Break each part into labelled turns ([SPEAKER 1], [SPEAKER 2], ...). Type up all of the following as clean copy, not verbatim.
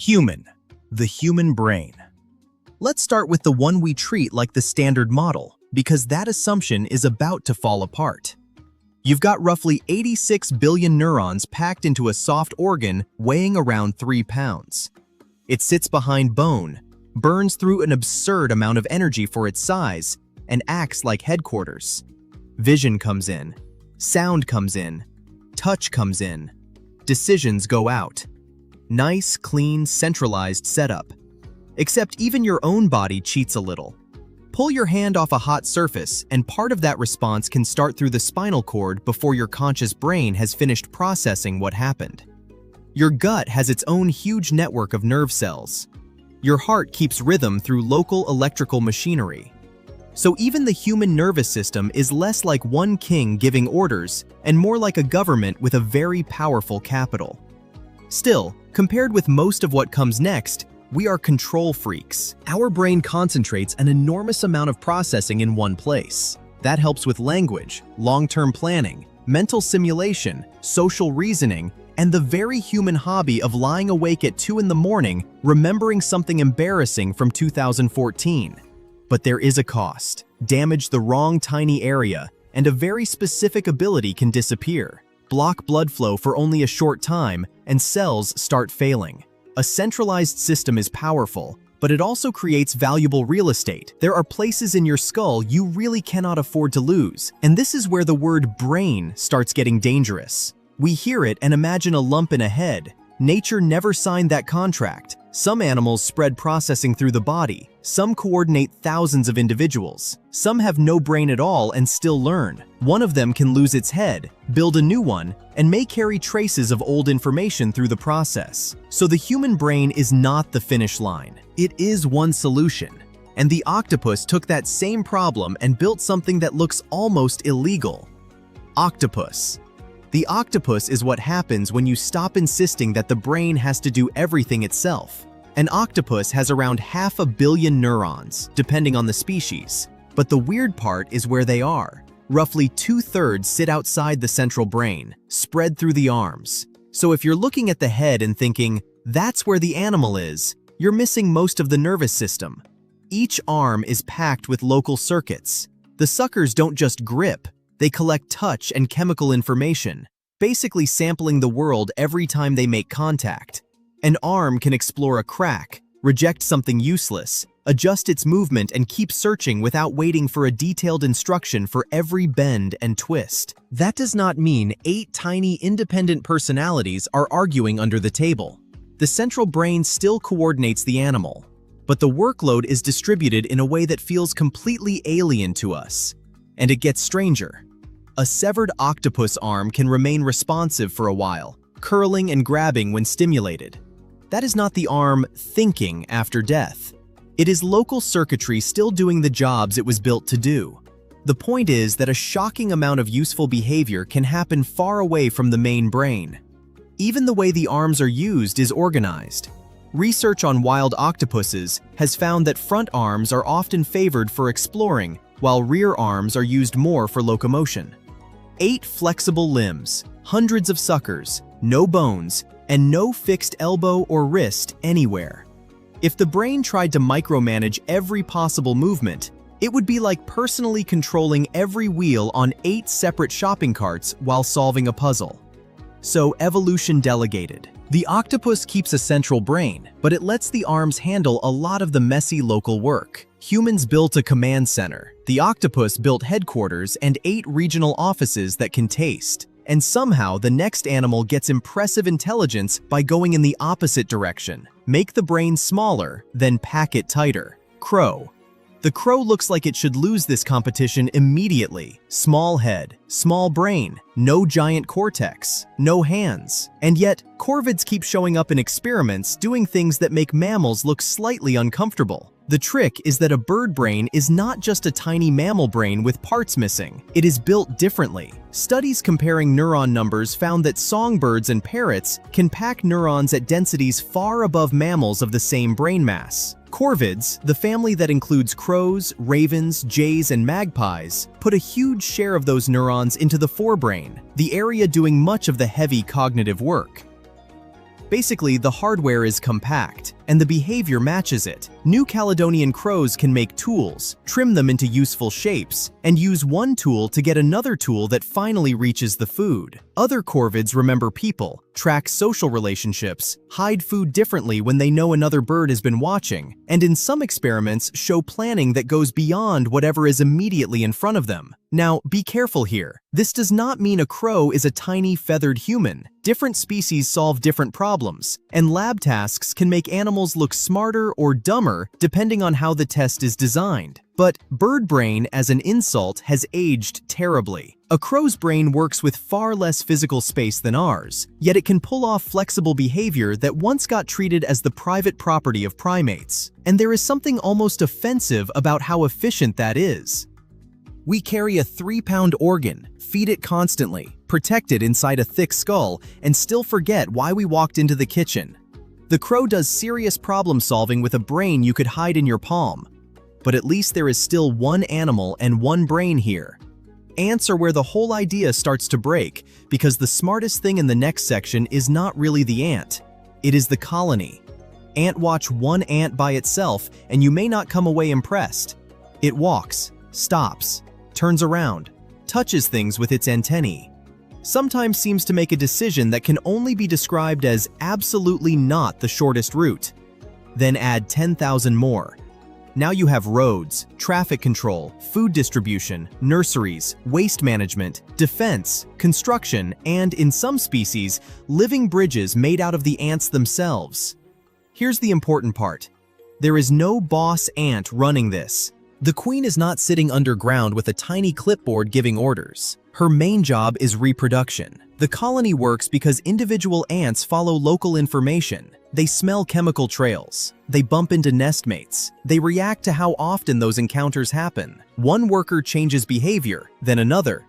[SPEAKER 1] Human, the human brain. Let's start with the one we treat like the standard model, because that assumption is about to fall apart. You've got roughly 86 billion neurons packed into a soft organ weighing around 3 pounds. It sits behind bone, burns through an absurd amount of energy for its size, and acts like headquarters. Vision comes in, sound comes in, touch comes in, decisions go out. Nice, clean, centralized setup. Except even your own body cheats a little. Pull your hand off a hot surface, and part of that response can start through the spinal cord before your conscious brain has finished processing what happened. Your gut has its own huge network of nerve cells. Your heart keeps rhythm through local electrical machinery. So even the human nervous system is less like one king giving orders and more like a government with a very powerful capital. Still, compared with most of what comes next, we are control freaks. Our brain concentrates an enormous amount of processing in one place. That helps with language, long-term planning, mental simulation, social reasoning, and the very human hobby of lying awake at 2 in the morning remembering something embarrassing from 2014. But there is a cost. Damage the wrong tiny area, and a very specific ability can disappear. Block blood flow for only a short time, and cells start failing. A centralized system is powerful, but it also creates valuable real estate. There are places in your skull you really cannot afford to lose, and this is where the word brain starts getting dangerous. We hear it and imagine a lump in a head. Nature never signed that contract. Some animals spread processing through the body. Some coordinate thousands of individuals. Some have no brain at all and still learn. One of them can lose its head, build a new one, and may carry traces of old information through the process. So the human brain is not the finish line. It is one solution. And the octopus took that same problem and built something that looks almost illegal. Octopus. The octopus is what happens when you stop insisting that the brain has to do everything itself. An octopus has around 500 million neurons, depending on the species. But the weird part is where they are. Roughly 2/3 sit outside the central brain, spread through the arms. So if you're looking at the head and thinking, that's where the animal is, you're missing most of the nervous system. Each arm is packed with local circuits. The suckers don't just grip. They collect touch and chemical information, basically sampling the world every time they make contact. An arm can explore a crack, reject something useless, adjust its movement, and keep searching without waiting for a detailed instruction for every bend and twist. That does not mean 8 tiny independent personalities are arguing under the table. The central brain still coordinates the animal, but the workload is distributed in a way that feels completely alien to us. And it gets stranger. A severed octopus arm can remain responsive for a while, curling and grabbing when stimulated. That is not the arm thinking after death. It is local circuitry still doing the jobs it was built to do. The point is that a shocking amount of useful behavior can happen far away from the main brain. Even the way the arms are used is organized. Research on wild octopuses has found that front arms are often favored for exploring, while rear arms are used more for locomotion. 8 flexible limbs, hundreds of suckers, no bones, and no fixed elbow or wrist anywhere. If the brain tried to micromanage every possible movement, it would be like personally controlling every wheel on 8 separate shopping carts while solving a puzzle. So evolution delegated. The octopus keeps a central brain, but it lets the arms handle a lot of the messy local work. Humans built a command center. The octopus built headquarters and 8 regional offices that can taste. And somehow the next animal gets impressive intelligence by going in the opposite direction. Make the brain smaller, then pack it tighter. Crow. The crow looks like it should lose this competition immediately. Small head, small brain, no giant cortex, no hands. And yet, corvids keep showing up in experiments doing things that make mammals look slightly uncomfortable. The trick is that a bird brain is not just a tiny mammal brain with parts missing. It is built differently. Studies comparing neuron numbers found that songbirds and parrots can pack neurons at densities far above mammals of the same brain mass. Corvids, the family that includes crows, ravens, jays, and magpies, put a huge share of those neurons into the forebrain, the area doing much of the heavy cognitive work. Basically, the hardware is compact, and the behavior matches it. New Caledonian crows can make tools, trim them into useful shapes, and use one tool to get another tool that finally reaches the food. Other corvids remember people, track social relationships, hide food differently when they know another bird has been watching, and in some experiments show planning that goes beyond whatever is immediately in front of them. Now, be careful here. This does not mean a crow is a tiny feathered human. Different species solve different problems, and lab tasks can make animals look smarter or dumber depending on how the test is designed. But bird brain as an insult has aged terribly. A crow's brain works with far less physical space than ours, yet it can pull off flexible behavior that once got treated as the private property of primates. And there is something almost offensive about how efficient that is. We carry a 3-pound organ, feed it constantly, protect it inside a thick skull, and still forget why we walked into the kitchen. The crow does serious problem solving with a brain you could hide in your palm. But at least there is still one animal and one brain here. Ants are where the whole idea starts to break, because the smartest thing in the next section is not really the ant. It is the colony. Watch one ant by itself, and you may not come away impressed. It walks, stops, turns around, touches things with its antennae. Sometimes seems to make a decision that can only be described as absolutely not the shortest route. Then add 10,000 more. Now you have roads, traffic control, food distribution, nurseries, waste management, defense, construction, and, in some species, living bridges made out of the ants themselves. Here's the important part. There is no boss ant running this. The queen is not sitting underground with a tiny clipboard giving orders. Her main job is reproduction. The colony works because individual ants follow local information. They smell chemical trails. They bump into nestmates. They react to how often those encounters happen. One worker changes behavior, then another,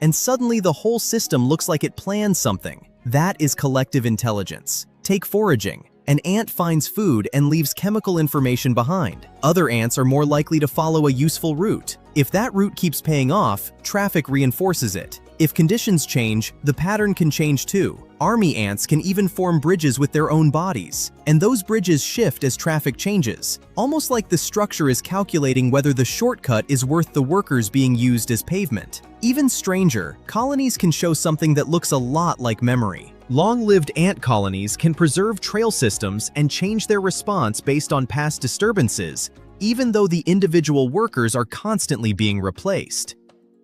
[SPEAKER 1] and suddenly the whole system looks like it plans something. That is collective intelligence. Take foraging. An ant finds food and leaves chemical information behind. Other ants are more likely to follow a useful route. If that route keeps paying off, traffic reinforces it. If conditions change, the pattern can change too. Army ants can even form bridges with their own bodies, and those bridges shift as traffic changes, almost like the structure is calculating whether the shortcut is worth the workers being used as pavement. Even stranger, colonies can show something that looks a lot like memory. Long-lived ant colonies can preserve trail systems and change their response based on past disturbances, even though the individual workers are constantly being replaced.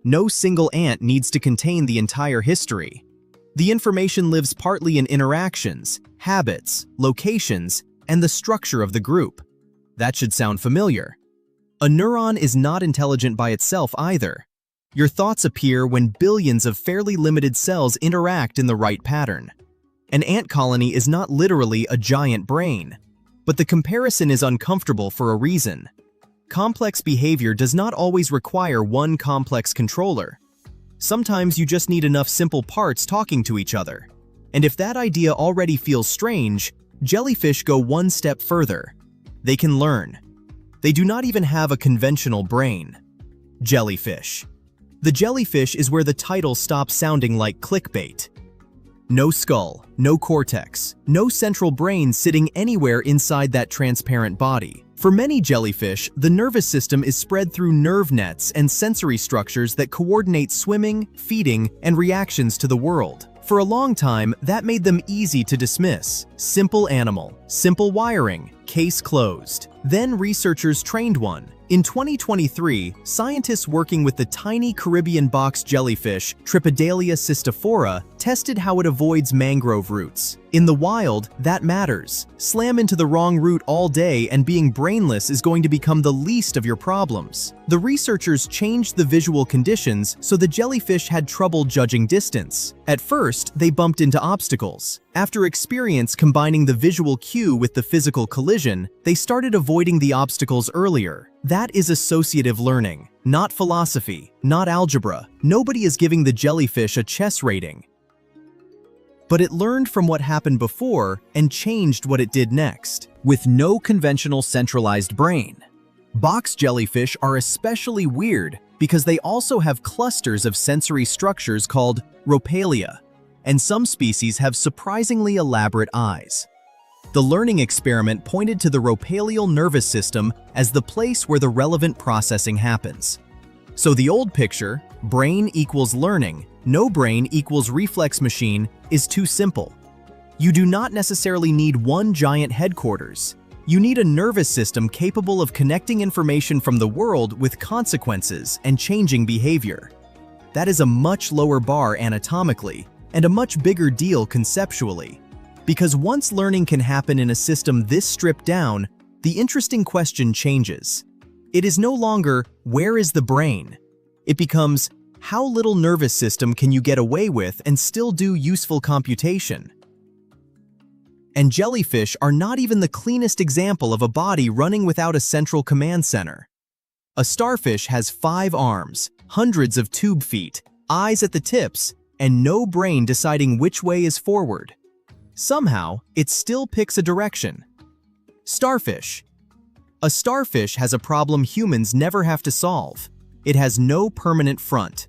[SPEAKER 1] No single ant needs to contain the entire history. The information lives partly in interactions, habits, locations, and the structure of the group. That should sound familiar. A neuron is not intelligent by itself either. Your thoughts appear when billions of fairly limited cells interact in the right pattern. An ant colony is not literally a giant brain, but the comparison is uncomfortable for a reason. Complex behavior does not always require one complex controller. Sometimes you just need enough simple parts talking to each other. And if that idea already feels strange, jellyfish go one step further. They can learn. They do not even have a conventional brain. Jellyfish. The jellyfish is where the title stops sounding like clickbait. No skull, no cortex, no central brain sitting anywhere inside that transparent body. For many jellyfish, the nervous system is spread through nerve nets and sensory structures that coordinate swimming, feeding, and reactions to the world. For a long time, that made them easy to dismiss. Simple animal, simple wiring, case closed. Then researchers trained one. In 2023, scientists working with the tiny Caribbean box jellyfish, Tripidalia cystiphora, tested how it avoids mangrove roots. In the wild, that matters. Slam into the wrong route all day and being brainless is going to become the least of your problems. The researchers changed the visual conditions so the jellyfish had trouble judging distance. At first, they bumped into obstacles. After experience combining the visual cue with the physical collision, they started avoiding the obstacles earlier. That is associative learning, not philosophy, not algebra. Nobody is giving the jellyfish a chess rating. But it learned from what happened before and changed what it did next. With no conventional centralized brain. Box jellyfish are especially weird because they also have clusters of sensory structures called rhopalia. and some species have surprisingly elaborate eyes. The learning experiment pointed to the radial nervous system as the place where the relevant processing happens. So the old picture, brain equals learning, no brain equals reflex machine, is too simple. You do not necessarily need one giant headquarters. You need a nervous system capable of connecting information from the world with consequences and changing behavior. That is a much lower bar anatomically, and a much bigger deal conceptually. Because once learning can happen in a system this stripped down, the interesting question changes. It is no longer, where is the brain? It becomes, how little nervous system can you get away with and still do useful computation? And jellyfish are not even the cleanest example of a body running without a central command center. A starfish has 5 arms, hundreds of tube feet, eyes at the tips, and no brain deciding which way is forward. Somehow, it still picks a direction. Starfish. A starfish has a problem humans never have to solve. It has no permanent front.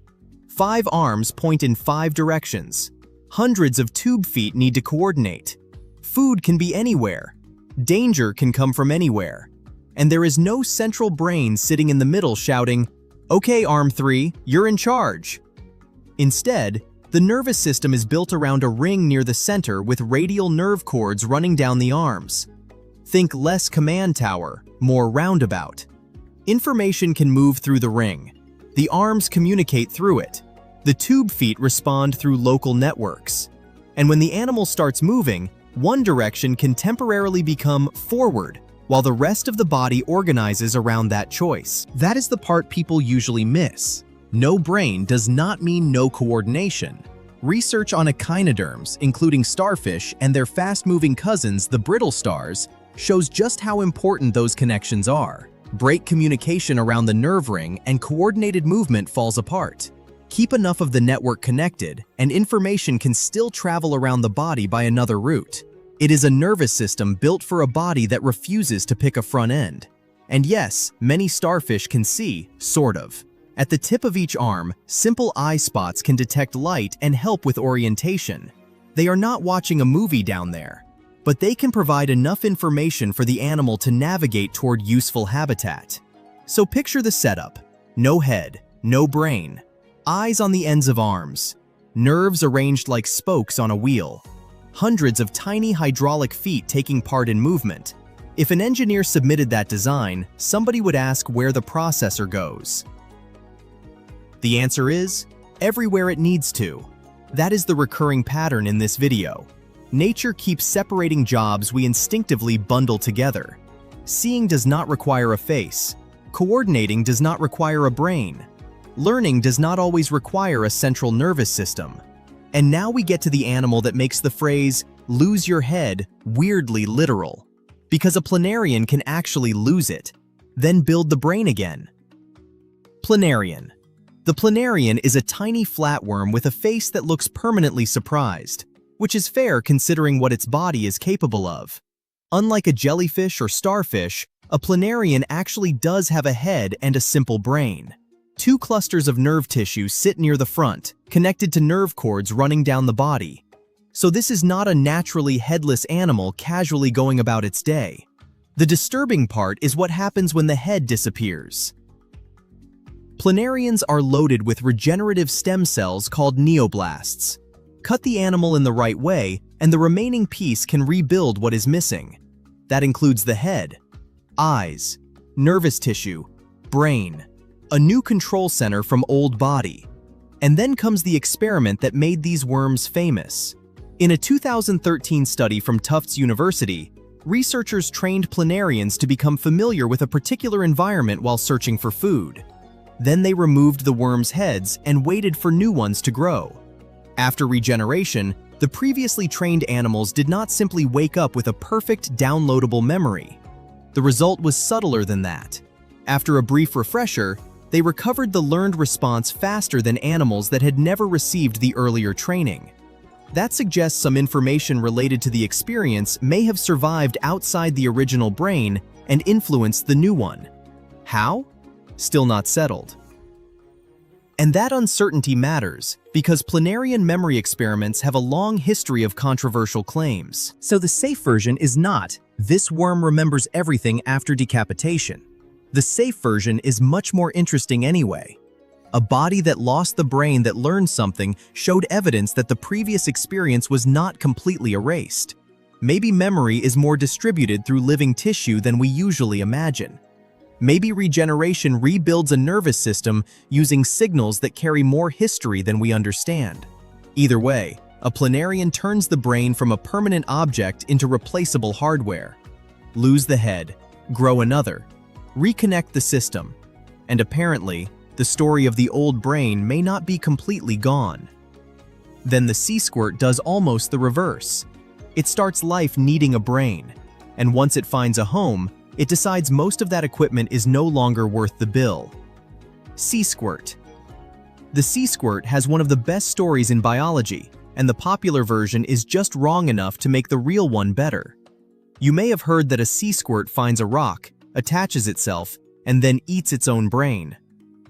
[SPEAKER 1] 5 arms point in 5 directions. Hundreds of tube feet need to coordinate. Food can be anywhere. Danger can come from anywhere. And there is no central brain sitting in the middle shouting, "Okay, arm 3, you're in charge." Instead, the nervous system is built around a ring near the center with radial nerve cords running down the arms. Think less command tower, more roundabout. Information can move through the ring. The arms communicate through it. The tube feet respond through local networks. And when the animal starts moving, one direction can temporarily become forward, while the rest of the body organizes around that choice. That is the part people usually miss. No brain does not mean no coordination. Research on echinoderms, including starfish and their fast-moving cousins, the brittle stars, shows just how important those connections are. Break communication around the nerve ring and coordinated movement falls apart. Keep enough of the network connected, and information can still travel around the body by another route. It is a nervous system built for a body that refuses to pick a front end. And yes, many starfish can see, sort of. At the tip of each arm, simple eye spots can detect light and help with orientation. They are not watching a movie down there, but they can provide enough information for the animal to navigate toward useful habitat. So picture the setup. No head, no brain. Eyes on the ends of arms. Nerves arranged like spokes on a wheel. Hundreds of tiny hydraulic feet taking part in movement. If an engineer submitted that design, somebody would ask where the processor goes. The answer is, everywhere it needs to. That is the recurring pattern in this video. Nature keeps separating jobs we instinctively bundle together. Seeing does not require a face. Coordinating does not require a brain. Learning does not always require a central nervous system. And now we get to the animal that makes the phrase, "lose your head," weirdly literal. Because a planarian can actually lose it, then build the brain again. Planarian. The Planarian is a tiny flatworm with a face that looks permanently surprised, which is fair considering what its body is capable of. Unlike a jellyfish or starfish, a Planarian actually does have a head and a simple brain. 2 clusters of nerve tissue sit near the front, connected to nerve cords running down the body. So this is not a naturally headless animal casually going about its day. The disturbing part is what happens when the head disappears. Planarians are loaded with regenerative stem cells called neoblasts. Cut the animal in the right way, and the remaining piece can rebuild what is missing. That includes the head, eyes, nervous tissue, brain, a new control center from old body. And then comes the experiment that made these worms famous. In a 2013 study from Tufts University, researchers trained Planarians to become familiar with a particular environment while searching for food. Then they removed the worms' heads and waited for new ones to grow. After regeneration, the previously trained animals did not simply wake up with a perfect downloadable memory. The result was subtler than that. After a brief refresher, they recovered the learned response faster than animals that had never received the earlier training. That suggests some information related to the experience may have survived outside the original brain and influenced the new one. How? Still not settled. And that uncertainty matters, because Planarian memory experiments have a long history of controversial claims. So the safe version is not, "This worm remembers everything after decapitation." The safe version is much more interesting anyway. A body that lost the brain that learned something showed evidence that the previous experience was not completely erased. Maybe memory is more distributed through living tissue than we usually imagine. Maybe regeneration rebuilds a nervous system using signals that carry more history than we understand. Either way, a Planarian turns the brain from a permanent object into replaceable hardware. Lose the head, grow another, reconnect the system, and apparently, the story of the old brain may not be completely gone. Then the sea squirt does almost the reverse. It starts life needing a brain, and once it finds a home, it decides most of that equipment is no longer worth the bill. Sea squirt. The sea squirt has one of the best stories in biology, and the popular version is just wrong enough to make the real one better. You may have heard that a sea squirt finds a rock, attaches itself, and then eats its own brain.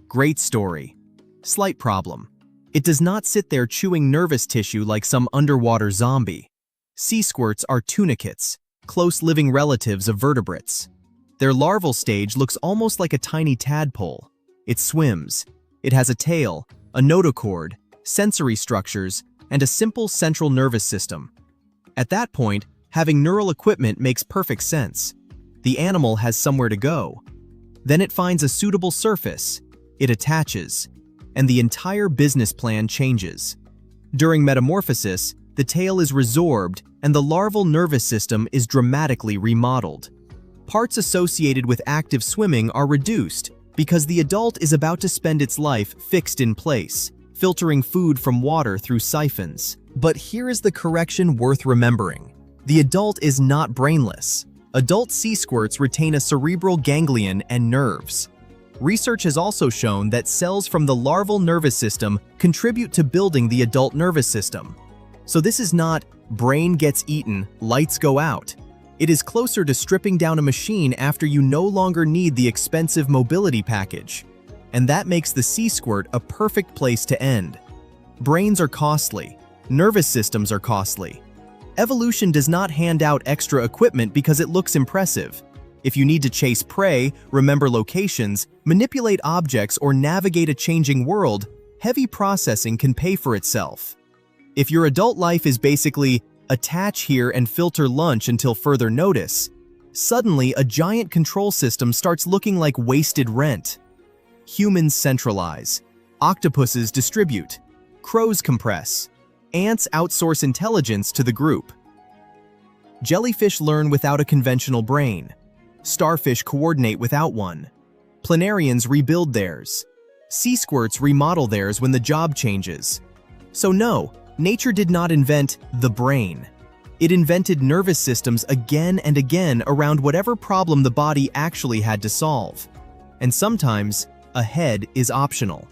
[SPEAKER 1] Great story. Slight problem. It does not sit there chewing nervous tissue like some underwater zombie. Sea squirts are tunicates, close living relatives of vertebrates. Their larval stage looks almost like a tiny tadpole. It swims. It has a tail, a notochord, sensory structures, and a simple central nervous system. At that point, having neural equipment makes perfect sense. The animal has somewhere to go. Then it finds a suitable surface. It attaches, and the entire business plan changes. During metamorphosis, the tail is resorbed and the larval nervous system is dramatically remodeled. Parts associated with active swimming are reduced because the adult is about to spend its life fixed in place, filtering food from water through siphons. But here is the correction worth remembering. The adult is not brainless. Adult sea squirts retain a cerebral ganglion and nerves. Research has also shown that cells from the larval nervous system contribute to building the adult nervous system. So this is not brain gets eaten, lights go out. It is closer to stripping down a machine after you no longer need the expensive mobility package. And that makes the sea squirt a perfect place to end. Brains are costly. Nervous systems are costly. Evolution does not hand out extra equipment because it looks impressive. If you need to chase prey, remember locations, manipulate objects, or navigate a changing world, heavy processing can pay for itself. If your adult life is basically attach here and filter lunch until further notice, suddenly a giant control system starts looking like wasted rent. Humans centralize. Octopuses distribute. Crows compress. Ants outsource intelligence to the group. Jellyfish learn without a conventional brain. Starfish coordinate without one. Planarians rebuild theirs. Sea squirts remodel theirs when the job changes. So no, nature did not invent the brain. It invented nervous systems again and again around whatever problem the body actually had to solve. And sometimes, a head is optional.